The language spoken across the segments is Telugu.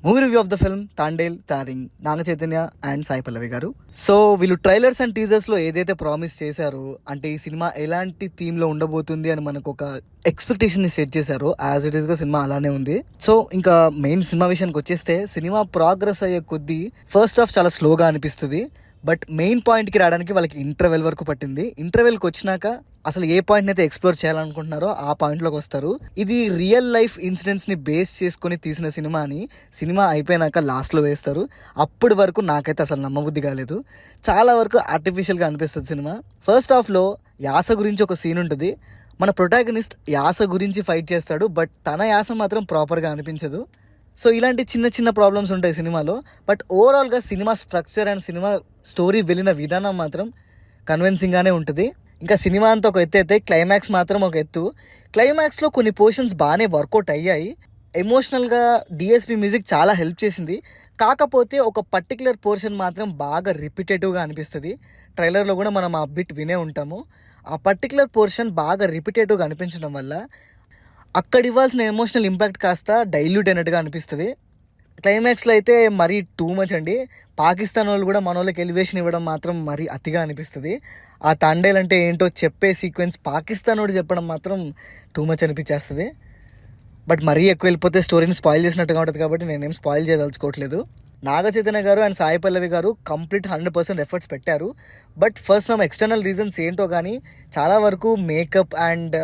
Movie review of the film Thandel starring Naga Chaitanya and Sai Pallavi garu. So వీళ్ళు ట్రైలర్స్ అండ్ టీజర్స్ లో ఏదైతే ప్రామిస్ చేశారో, అంటే ఈ సినిమా ఎలాంటి థీమ్ లో ఉండబోతుంది అని మనకు ఒక ఎక్స్పెక్టేషన్ ని సెట్ చేశారు. యాజ్ ఇట్ ఈస్ గా సినిమా అలానే ఉంది. సో ఇంకా మెయిన్ సినిమా విషయానికి వచ్చేస్తే, సినిమా ప్రోగ్రెస్ అయ్యే కొద్దీ ఫస్ట్ హాఫ్ చాలా స్లోగా అనిపిస్తుంది. బట్ మెయిన్ పాయింట్కి రావడానికి వాళ్ళకి ఇంటర్వెల్ వరకు పట్టింది. ఇంటర్వెల్కి వచ్చినాక అసలు ఏ పాయింట్ అయితే ఎక్స్ప్లోర్ చేయాలనుకుంటున్నారో ఆ పాయింట్లోకి వస్తారు. ఇది రియల్ లైఫ్ ఇన్సిడెంట్స్ని బేస్ చేసుకొని తీసిన సినిమా అని సినిమా అయిపోయినాక లాస్ట్లో వేస్తారు. అప్పటి వరకు నాకైతే అసలు నమ్మబుద్ధి కాలేదు. చాలా వరకు ఆర్టిఫిషియల్గా అనిపిస్తుంది సినిమా. ఫస్ట్ హాఫ్లో యాస గురించి ఒక సీన్ ఉంటుంది. మన ప్రొటాగనిస్ట్ యాస గురించి ఫైట్ చేస్తాడు, బట్ తన యాస మాత్రం ప్రాపర్గా అనిపించదు. సో ఇలాంటి చిన్న చిన్న ప్రాబ్లమ్స్ ఉంటాయి సినిమాలో. బట్ ఓవరాల్గా cinema structure and cinema story వెళ్ళిన విధానం మాత్రం కన్విన్సింగ్గానే ఉంటుంది. ఇంకా సినిమా అంతా ఒక ఎత్తు అయితే క్లైమాక్స్ మాత్రం ఒక ఎత్తు. క్లైమాక్స్లో కొన్ని పోర్షన్స్ బాగానే వర్కౌట్ అయ్యాయి. ఎమోషనల్గా డిఎస్పి మ్యూజిక్ చాలా హెల్ప్ చేసింది. కాకపోతే ఒక పర్టికులర్ పోర్షన్ మాత్రం బాగా రిపిటేటివ్గా అనిపిస్తుంది. ట్రైలర్లో కూడా మనం ఆ బిట్ వినే ఉంటాము. ఆ పర్టికులర్ పోర్షన్ బాగా రిపిటేటివ్గా అనిపించడం వల్ల అక్కడ ఇవ్వాల్సిన ఎమోషనల్ ఇంపాక్ట్ కాస్త డైల్యూట్ అయినట్టుగా అనిపిస్తుంది. క్లైమాక్స్లో అయితే మరీ టూ మచ్ అండి. పాకిస్తాన్ వాళ్ళు కూడా మన వాళ్ళకి ఎలివేషన్ ఇవ్వడం మాత్రం మరీ అతిగా అనిపిస్తుంది. ఆ తాండేల్ అంటే ఏంటో చెప్పే సీక్వెన్స్ పాకిస్తాన్ వాడు చెప్పడం మాత్రం టూ మచ్ అనిపించేస్తుంది. బట్ మరీ ఎక్కువ వెళ్ళిపోతే స్టోరీని స్పాయిల్ చేసినట్టుగా ఉంటుంది కాబట్టి నేనేం స్పాయిల్ చేయదలుచుకోవట్లేదు. నాగ చైతన్య గారు అండ్ సాయి పల్లవి గారు కంప్లీట్ 100% ఎఫర్ట్స్ పెట్టారు. But first some external reasons ఏంటో కానీ చాలా వరకు మేకప్ అండ్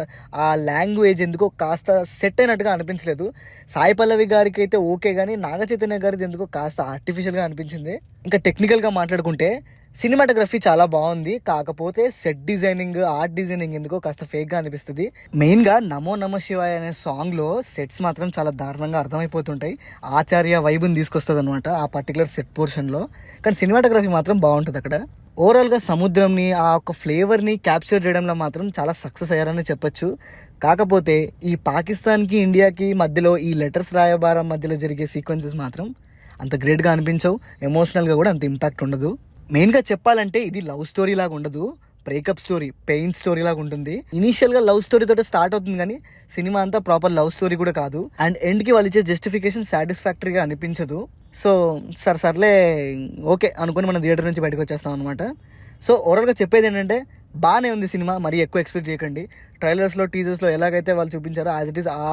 ఆ లాంగ్వేజ్ ఎందుకో కాస్త సెట్ అయినట్టుగా అనిపించలేదు. సాయి పల్లవి గారికి అయితే ఓకే, కానీ నాగ చైతన్య గారిది ఎందుకో కాస్త ఆర్టిఫిషియల్గా అనిపించింది. ఇంకా టెక్నికల్గా మాట్లాడుకుంటే సినిమాటోగ్రఫీ చాలా బాగుంది. కాకపోతే సెట్ డిజైనింగ్, ఆర్ట్ డిజైనింగ్ ఎందుకో కాస్త ఫేక్గా అనిపిస్తుంది. మెయిన్గా నమో నమ శివాయ అనే సాంగ్లో సెట్స్ మాత్రం చాలా దారుణంగా అర్థమైపోతుంటాయి. ఆచార్య వైబుని తీసుకొస్తుంది అనమాట ఆ పర్టికులర్ సెట్ పోర్షన్లో. కానీ సినిమాటోగ్రఫీ మాత్రం బాగుంటుంది అక్కడ. ఓవరాల్గా సముద్రంని, ఆ ఒక ఫ్లేవర్ని క్యాప్చర్ చేయడంలో మాత్రం చాలా సక్సెస్ అయ్యారని చెప్పొచ్చు. కాకపోతే ఈ పాకిస్తాన్కి ఇండియాకి మధ్యలో ఈ లెటర్స్ రాయబారం మధ్యలో జరిగే సీక్వెన్సెస్ మాత్రం అంత గ్రేట్గా అనిపించవు. ఎమోషనల్గా కూడా అంత ఇంపాక్ట్ ఉండదు. మెయిన్గా చెప్పాలంటే ఇది లవ్ స్టోరీ లాగా ఉండదు, బ్రేకప్ స్టోరీ, పెయిన్ స్టోరీ లాగా ఉంటుంది. ఇనీషియల్గా లవ్ స్టోరీ తోటే స్టార్ట్ అవుతుంది, కానీ సినిమా అంతా ప్రాపర్ లవ్ స్టోరీ కూడా కాదు. అండ్ ఎండ్కి వాళ్ళు ఇచ్చే జస్టిఫికేషన్ సాటిస్ఫాక్టరీగా అనిపించదు. సో సర్లే ఓకే అనుకుని మనం థియేటర్ నుంచి బయటకు వచ్చేస్తాం అనమాట. సో ఓవరాల్గా చెప్పేది ఏంటంటే బాగానే ఉంది సినిమా, మరీ ఎక్కువ ఎక్స్పెక్ట్ చేయకండి. ట్రైలర్స్లో, టీజర్స్లో ఎలాగైతే వాళ్ళు చూపించారో యాజ్ ఇట్ ఈస్ ఆ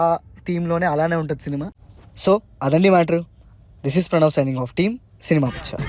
థీమ్లోనే అలానే ఉంటుంది సినిమా. సో అదండి matter. This is Pranav signing off team cinema picture.